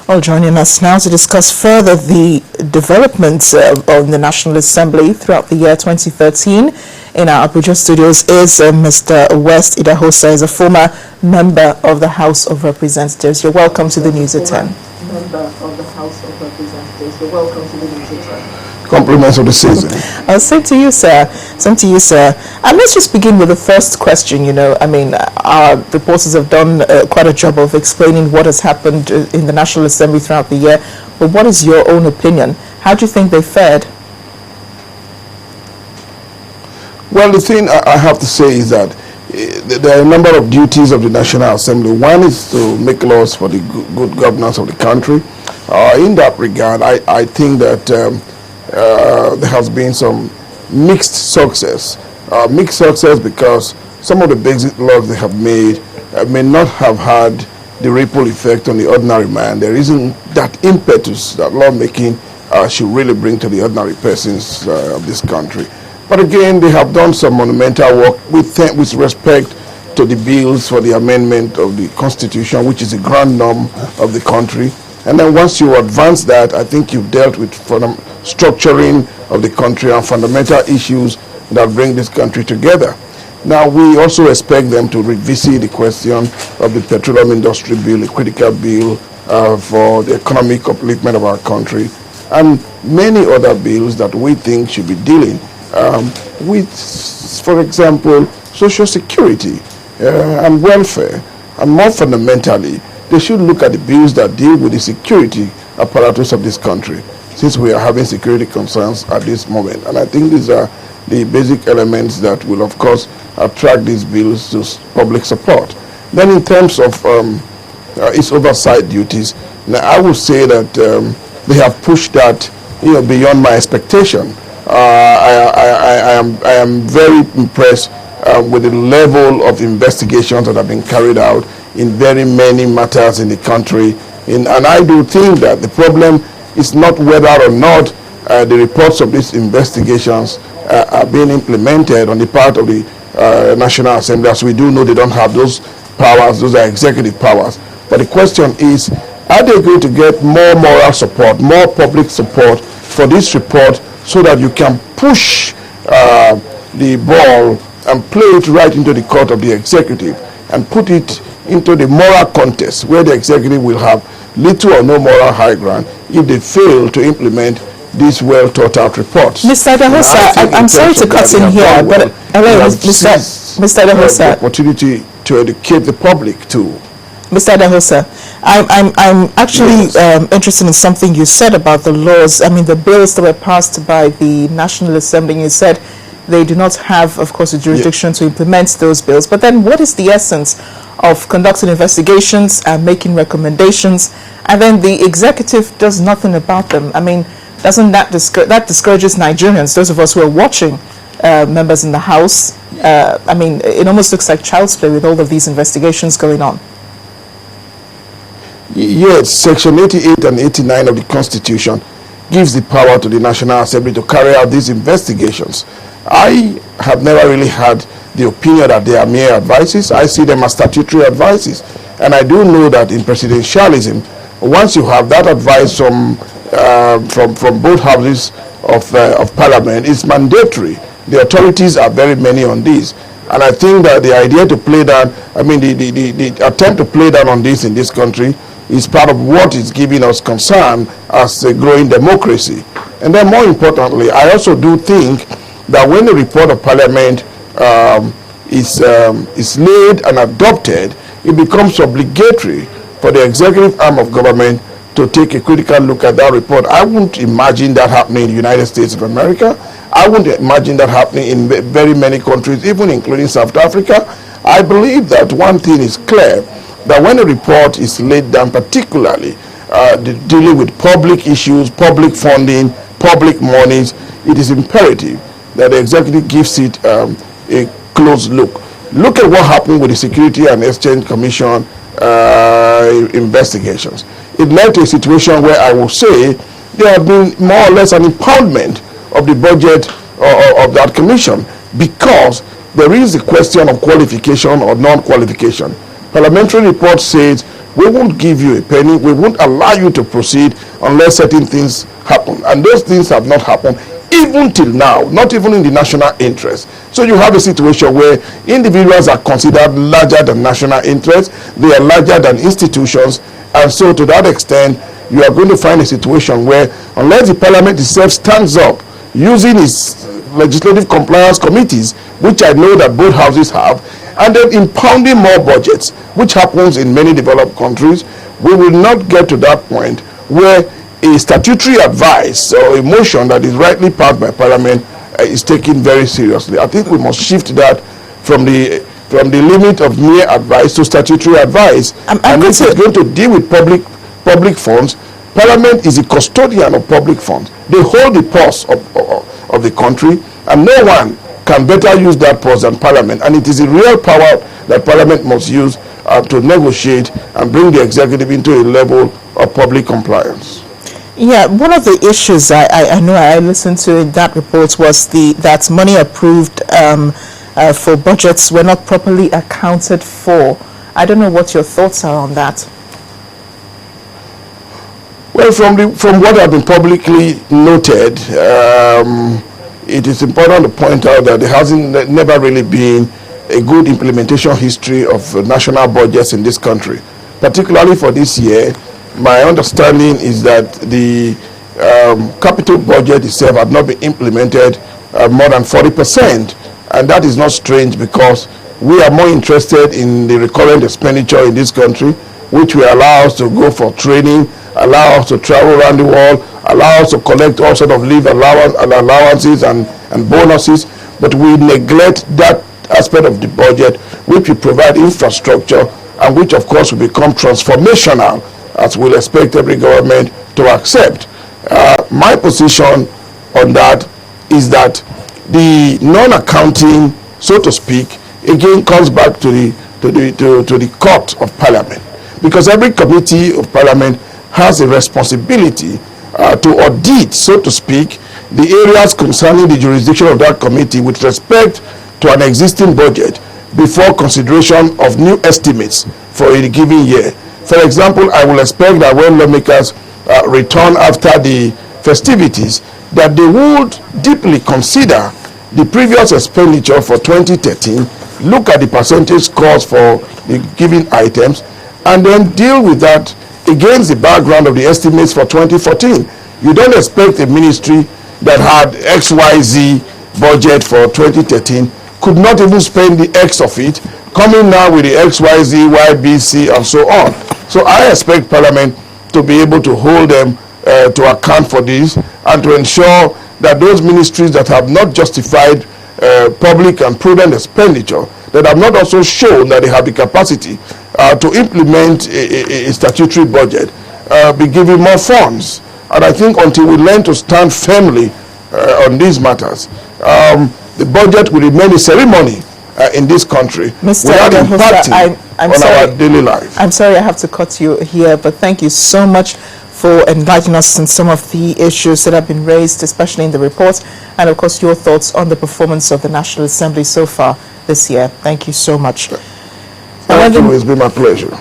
Well, joining us now to discuss further the developments of the National Assembly throughout the year 2013 in our Abuja studios is Mr. West Idahosa, is a former member of the House of Representatives. You're welcome to the News at 10. Member of the House of Representatives. You're welcome to the News at 10. Compliments of the season. Same to you, sir. Same to you, sir. And let's just begin with the first question. Our reporters have done quite a job of explaining what has happened in the National Assembly throughout the year. But what is your own opinion? How do you think they fared? Well, the thing I have to say is that there are a number of duties of the National Assembly. One is to make laws for the good governance of the country. In that regard, I think that there has been some mixed success. Mixed success because some of the basic laws they have made may not have had the ripple effect on the ordinary man. There isn't that impetus that lawmaking should really bring to the ordinary persons of this country. But again, they have done some monumental work with respect to the bills for the amendment of the Constitution, which is a grand norm of the country. And then once you advance that, I think you've dealt with structuring of the country and fundamental issues that bring this country together. Now, we also expect them to revisit the question of the petroleum industry bill, a critical bill for the economic upliftment of our country, and many other bills that we think should be dealing with, for example, social security and welfare, and more fundamentally, they should look at the bills that deal with the security apparatus of this country, since we are having security concerns at this moment. And I think these are the basic elements that will, of course, attract these bills to public support. Then in terms of its oversight duties, now I would say that they have pushed that beyond my expectation. I am very impressed with the level of investigations that have been carried out in very many matters in the country. And I do think that the problem is not whether or not the reports of these investigations are being implemented on the part of the National Assembly. As we do know, they don't have those powers. Those are executive powers. But the question is, are they going to get more moral support, more public support for this report so that you can push the ball and play it right into the court of the executive and put it into the moral contest where the executive will have little or no moral high ground if they fail to implement these well thought out reports. Mr. Idahosa, I'm sorry to cut in here, but hello, Mr. Idahosa. Opportunity to educate the public too. Mr. Idahosa, I'm actually interested in something you said about the laws. I mean, the bills that were passed by the National Assembly. You said they do not have, of course, a jurisdiction to implement those bills. But then, what is the essence of conducting investigations and making recommendations, and then the executive does nothing about them? I mean, doesn't that discourages Nigerians, those of us who are watching, members in the House? I mean, it almost looks like child's play with all of these investigations going on. Yes, Section 88 and 89 of the Constitution gives the power to the National Assembly to carry out these investigations. I have never really had the opinion that they are mere advices. I see them as statutory advices. And I do know that in presidentialism, once you have that advice from both houses of parliament, it's mandatory. The authorities are very many on this. And I think that the idea to play down, the attempt to play down on this in this country is part of what is giving us concern as a growing democracy. And then more importantly, I also do think that when the report of parliament is laid and adopted, it becomes obligatory for the executive arm of government to take a critical look at that report. I wouldn't imagine that happening in the United States of America. I wouldn't imagine that happening in very many countries, even including South Africa. I believe that one thing is clear, that when a report is laid down, particularly dealing with public issues, public funding, public monies, it is imperative that the executive gives it a close look. Look at what happened with the Security and Exchange Commission investigations. It led to a situation where I will say there have been more or less an impoundment of the budget of that commission, because there is a question of qualification or non-qualification. parliamentary report says, we won't give you a penny, we won't allow you to proceed unless certain things happen. And those things have not happened even till now, not even in the national interest. So you have a situation where individuals are considered larger than national interest, they are larger than institutions, and so to that extent, you are going to find a situation where unless the parliament itself stands up using its legislative compliance committees, which I know that both houses have, and then impounding more budgets, which happens in many developed countries, we will not get to that point where a statutory advice or a motion that is rightly passed by Parliament is taken very seriously. I think we must shift that from the limit of mere advice to statutory advice. And if it's going to deal with public funds, Parliament is a custodian of public funds. They hold the pulse of the country, and no one can better use that pulse than Parliament. And it is a real power that Parliament must use to negotiate and bring the executive into a level of public compliance. Yeah, one of the issues I know I listened to in that report was that money approved for budgets were not properly accounted for. I don't know what your thoughts are on that. Well, from what has been publicly noted, it is important to point out that there hasn't never really been a good implementation history of national budgets in this country. Particularly for this year, my understanding is that the capital budget itself had not been implemented more than 40%. And that is not strange because we are more interested in the recurrent expenditure in this country, which will allow us to go for training, allow us to travel around the world, allow us to collect all sorts of leave allowances and bonuses, but we neglect that aspect of the budget which will provide infrastructure and which of course will become transformational, as we'll expect every government to accept. My position on that is that the non-accounting, so to speak, again comes back to the court of Parliament, because every committee of Parliament has a responsibility to audit, so to speak, the areas concerning the jurisdiction of that committee with respect to an existing budget before consideration of new estimates for a given year. For example, I will expect that when lawmakers return after the festivities, that they would deeply consider the previous expenditure for 2013, look at the percentage cost for the given items, and then deal with that against the background of the estimates for 2014. You don't expect a ministry that had XYZ budget for 2013 could not even spend the X of it, coming now with the XYZ, YBC, and so on. So I expect Parliament to be able to hold them to account for this and to ensure that those ministries that have not justified public and prudent expenditure, that have not also shown that they have the capacity to implement a statutory budget, be given more funds. And I think until we learn to stand firmly on these matters, the budget will remain a ceremony in this country without impacting on our daily life. I'm sorry I have to cut you here, but thank you so much for enlightening us on some of the issues that have been raised, especially in the report, and of course your thoughts on the performance of the National Assembly so far this year. Thank you so much. Thank you. It's been my pleasure.